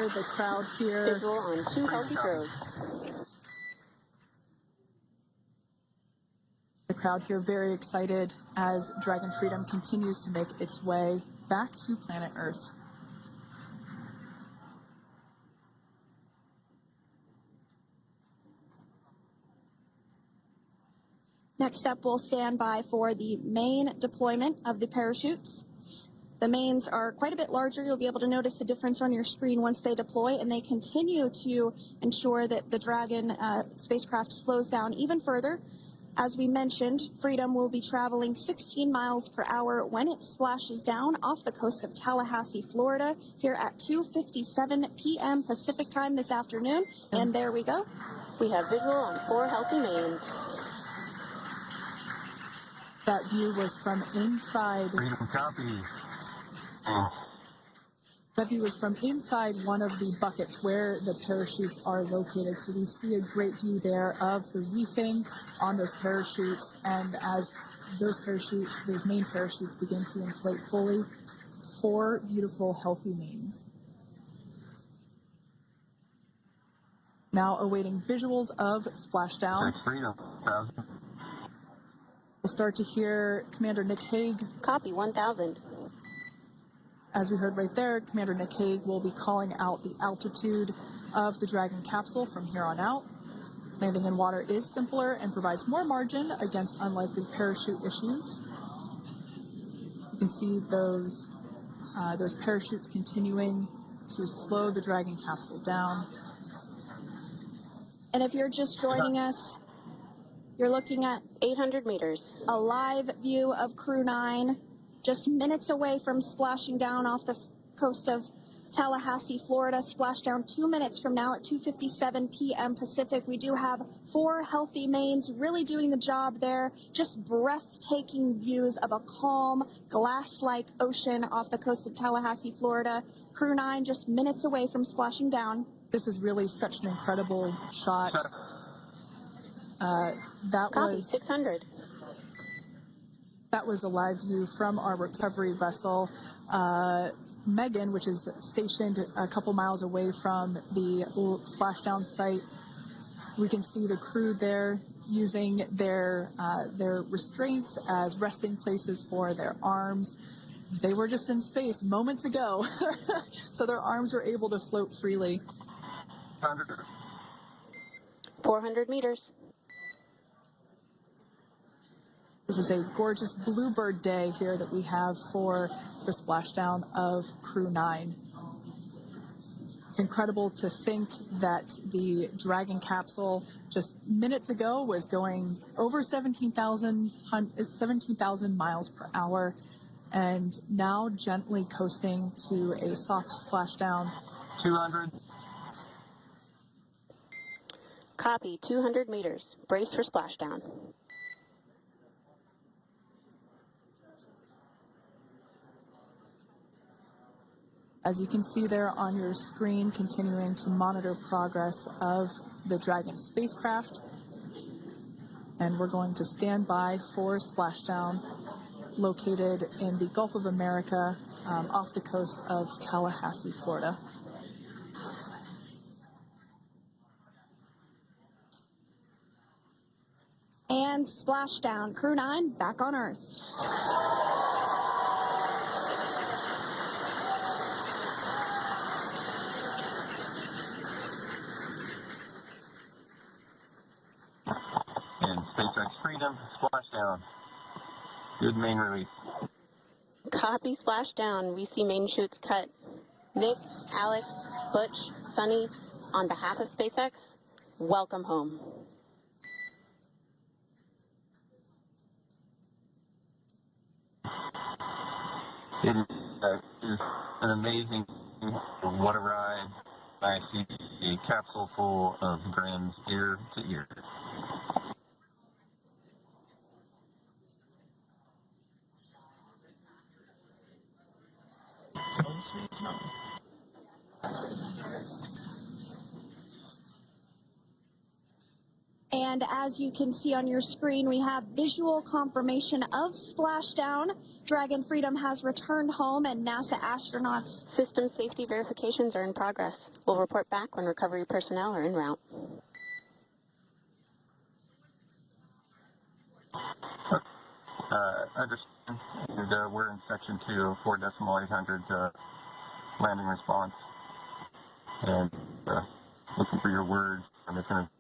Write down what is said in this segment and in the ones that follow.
The crowd here. Visual on 2 healthy throws. The crowd here very excited as Dragon Freedom continues to make its way back to planet Earth. Next up, we'll stand by for the main deployment of the parachutes. The mains are quite a bit larger. You'll be able to notice the difference on your screen once they deploy, and they continue to ensure that the Dragon spacecraft slows down even further. As we mentioned, Freedom will be traveling 16 miles per hour when it splashes down off the coast of Tallahassee, Florida, here at 2:57 p.m. Pacific time this afternoon. And there we go. We have visual on 4 healthy mains. That view was from inside. Freedom copy. That view was from inside one of the buckets where the parachutes are located. So we see a great view there of the reefing on those parachutes. And as those main parachutes begin to inflate fully, 4 beautiful, healthy mains. Now awaiting visuals of Splashdown. Freedom. We'll start to hear Commander Nick Hague. Copy 1000. As we heard right there, Commander Nick Hague will be calling out the altitude of the Dragon capsule from here on out. Landing in water is simpler and provides more margin against unlikely parachute issues. You can see those parachutes continuing to slow the Dragon capsule down. And if you're just joining us, you're looking at 800 meters. A live view of Crew 9, just minutes away from splashing down off the coast of Tallahassee, Florida. Splashdown 2 minutes from now at 2:57 p.m. Pacific. We do have 4 healthy mains really doing the job there. Just breathtaking views of a calm, glass-like ocean off the coast of Tallahassee, Florida. Crew 9 just minutes away from splashing down. This is really such an incredible shot. That Copy, was 600. That was a live view from our recovery vessel, Megan, which is stationed a couple miles away from the splashdown site. We can see the crew there using their restraints as resting places for their arms. They were just in space moments ago, so their arms were able to float freely. 400 meters. This is a gorgeous bluebird day here that we have for the splashdown of Crew 9. It's incredible to think that the Dragon capsule just minutes ago was going over 17,000 miles per hour and now gently coasting to a soft splashdown. 200. Copy, 200 meters. Brace for splashdown. As you can see there on your screen, continuing to monitor progress of the Dragon spacecraft. And we're going to stand by for splashdown located in the Gulf of America off the coast of Tallahassee, Florida. And splashdown. Crew 9 back on Earth. And SpaceX Freedom, splashdown. Good main release. Copy, splashdown. We see main chutes cut. Nick, Alex, Butch, Sunny, on behalf of SpaceX, welcome home. It is an amazing, what a ride. I see a capsule full of grams ear to ear. And as you can see on your screen, we have visual confirmation of splashdown. Dragon Freedom has returned home, and NASA astronauts. System safety verifications are in progress. We'll report back when recovery personnel are en route. Understand. And, we're in section 2 of 4.800 landing response. And looking for your words. I'm just going to,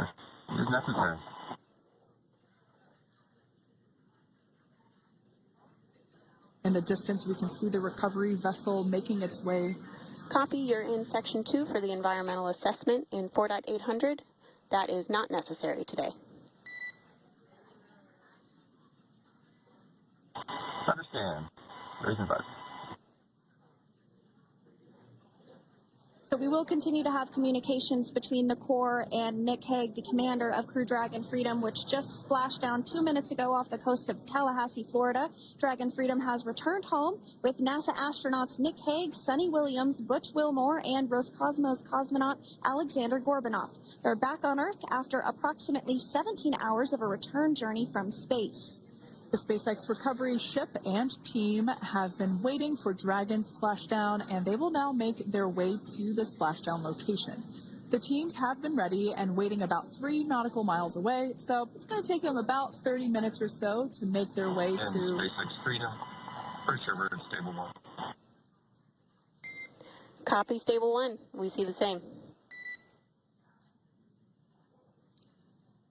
is necessary. In the distance, we can see the recovery vessel making its way. Copy, you're in section 2 for the environmental assessment in 4.800. That is not necessary today. Understand. Raising button. So we will continue to have communications between the Corps and Nick Hague, the commander of Crew Dragon Freedom, which just splashed down 2 minutes ago off the coast of Tallahassee, Florida. Dragon Freedom has returned home with NASA astronauts Nick Hague, Sunita Williams Butch Wilmore, and Roscosmos cosmonaut Alexander Gorbanov. They're back on Earth after approximately 17 hours of a return journey from space. The SpaceX recovery ship and team have been waiting for Dragon's splashdown, and they will now make their way to the splashdown location. The teams have been ready and waiting about 3 nautical miles away, so it's going to take them about 30 minutes or so to make their way And to... SpaceX Freedom. Pretty sure we're in stable 1. Copy, stable 1. We see the same.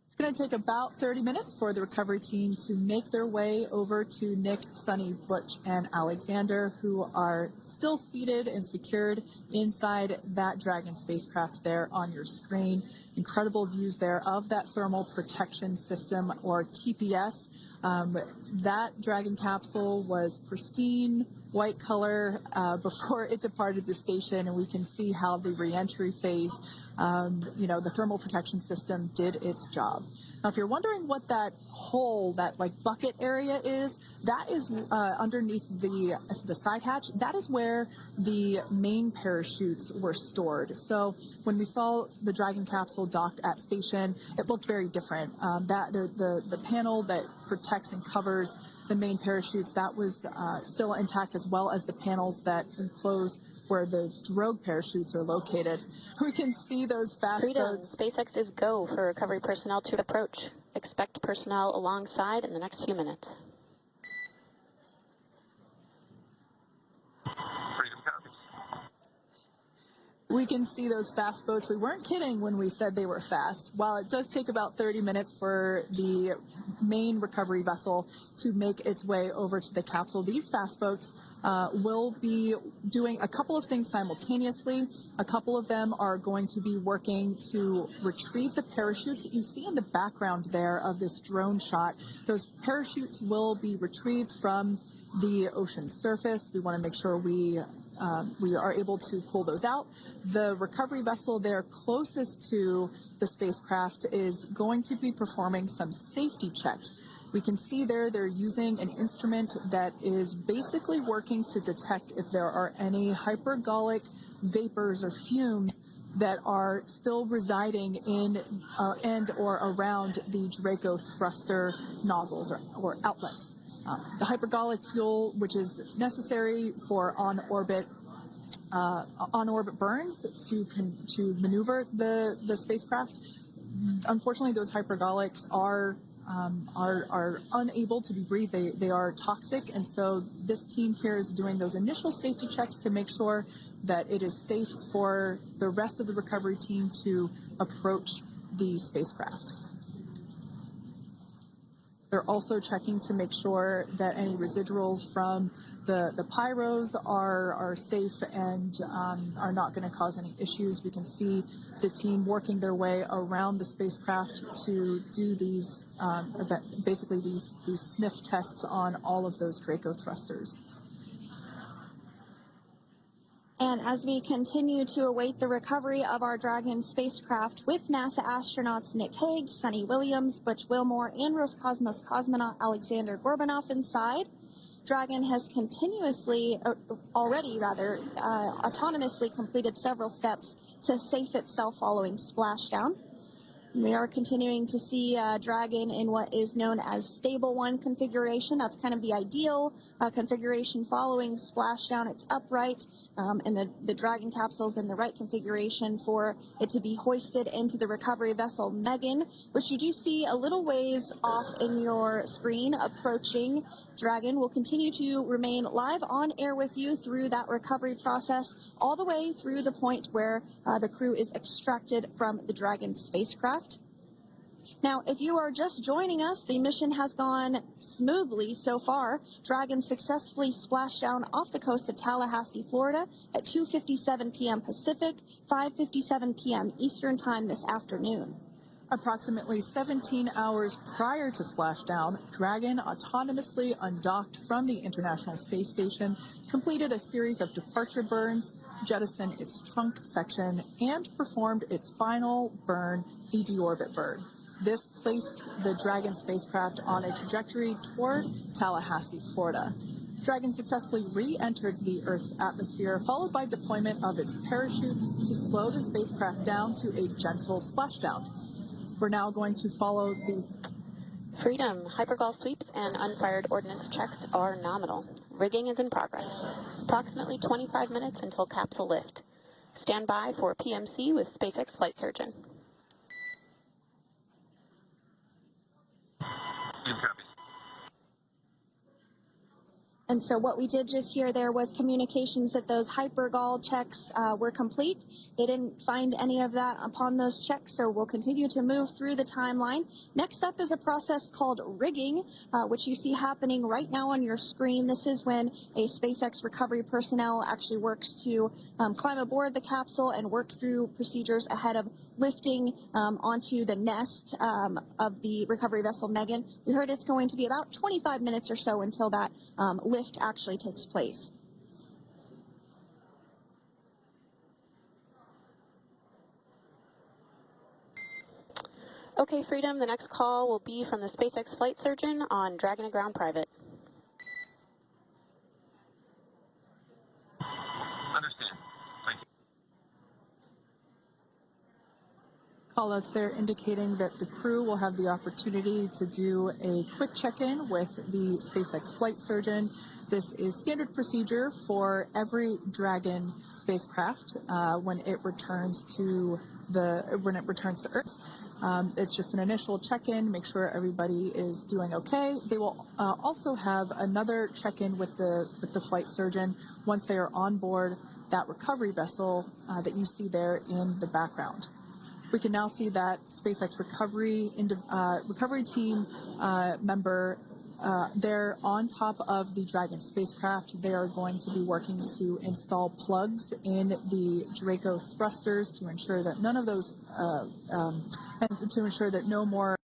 It's going to take about 30 minutes for the recovery team to make their way over to Nick, Sunny, Butch, and Alexander, who are still seated and secured inside that Dragon spacecraft there on your screen. Incredible views there of that thermal protection system, or TPS. That Dragon capsule was pristine, white color before it departed the station, and we can see how the reentry phase, the thermal protection system did its job. Now, if you're wondering what that hole, that like bucket area is, that is underneath the side hatch. That is where the main parachutes were stored. So when we saw the Dragon capsule docked at station, it looked very different. The panel that protects and covers the main parachutes, that was still intact, as well as the panels that enclose where the drogue parachutes are located. We can see those fast Freedom. boats. SpaceX is go for recovery personnel to approach. Expect personnel alongside in the next few minutes. Freedom copies. We can see those fast boats. We weren't kidding when we said they were fast. While it does take about 30 minutes for the main recovery vessel to make its way over to the capsule, these fast boats will be doing a couple of things simultaneously. A couple of them are going to be working to retrieve the parachutes that you see in the background there of this drone shot. Those parachutes will be retrieved from the ocean surface. We want to make sure we are able to pull those out. The recovery vessel there closest to the spacecraft is going to be performing some safety checks. We can see there they're using an instrument that is basically working to detect if there are any hypergolic vapors or fumes that are still residing in and or around the Draco thruster nozzles or outlets. The hypergolic fuel, which is necessary for on-orbit burns to maneuver the spacecraft. Unfortunately, those hypergolics are unable to be breathed. They are toxic, and so this team here is doing those initial safety checks to make sure that it is safe for the rest of the recovery team to approach the spacecraft. They're also checking to make sure that any residuals from the pyros are safe and are not going to cause any issues. We can see the team working their way around the spacecraft to do these, basically these sniff tests on all of those Draco thrusters. And as we continue to await the recovery of our Dragon spacecraft with NASA astronauts Nick Hague, Sunita Williams, Butch Wilmore, and Roscosmos cosmonaut Alexander Gorbanov inside, Dragon has autonomously completed several steps to safe itself following splashdown. We are continuing to see Dragon in what is known as Stable 1 configuration. That's kind of the ideal configuration following Splashdown. It's upright, and the Dragon capsule's in the right configuration for it to be hoisted into the recovery vessel Megan, which you do see a little ways off in your screen approaching. Dragon will continue to remain live on air with you through that recovery process, all the way through the point where the crew is extracted from the Dragon spacecraft. Now, if you are just joining us, the mission has gone smoothly so far. Dragon successfully splashed down off the coast of Tallahassee, Florida at 2:57 p.m. Pacific, 5:57 p.m. Eastern Time this afternoon. Approximately 17 hours prior to splashdown, Dragon autonomously undocked from the International Space Station, completed a series of departure burns, jettisoned its trunk section, and performed its final burn, the deorbit burn. This placed the Dragon spacecraft on a trajectory toward Tallahassee, Florida. Dragon successfully re-entered the Earth's atmosphere, followed by deployment of its parachutes to slow the spacecraft down to a gentle splashdown. We're now going to follow the Freedom. Hypergol sweeps and unfired ordnance checks are nominal. Rigging is in progress. Approximately 25 minutes until capsule lift. Stand by for PMC with SpaceX flight surgeon. And so what we did just hear there was communications that those hypergol checks were complete. They didn't find any of that upon those checks, so we'll continue to move through the timeline. Next up is a process called rigging, which you see happening right now on your screen. This is when a SpaceX recovery personnel actually works to climb aboard the capsule and work through procedures ahead of lifting onto the nest of the recovery vessel Megan. We heard it's going to be about 25 minutes or so until that lift actually takes place. Okay, Freedom, the next call will be from the SpaceX flight surgeon on Dragon to Ground Private. Understand. Thank you. callouts there indicating that the crew will have the opportunity to do a quick check-in with the SpaceX flight surgeon. This is standard procedure for every Dragon spacecraft when it returns to Earth. It's just an initial check-in, make sure everybody is doing okay. They will also have another check-in with the flight surgeon once they are on board that recovery vessel that you see there in the background. We can now see that SpaceX recovery team member they're on top of the Dragon spacecraft. They are going to be working to install plugs in the Draco thrusters to ensure that none of those, and to ensure that no more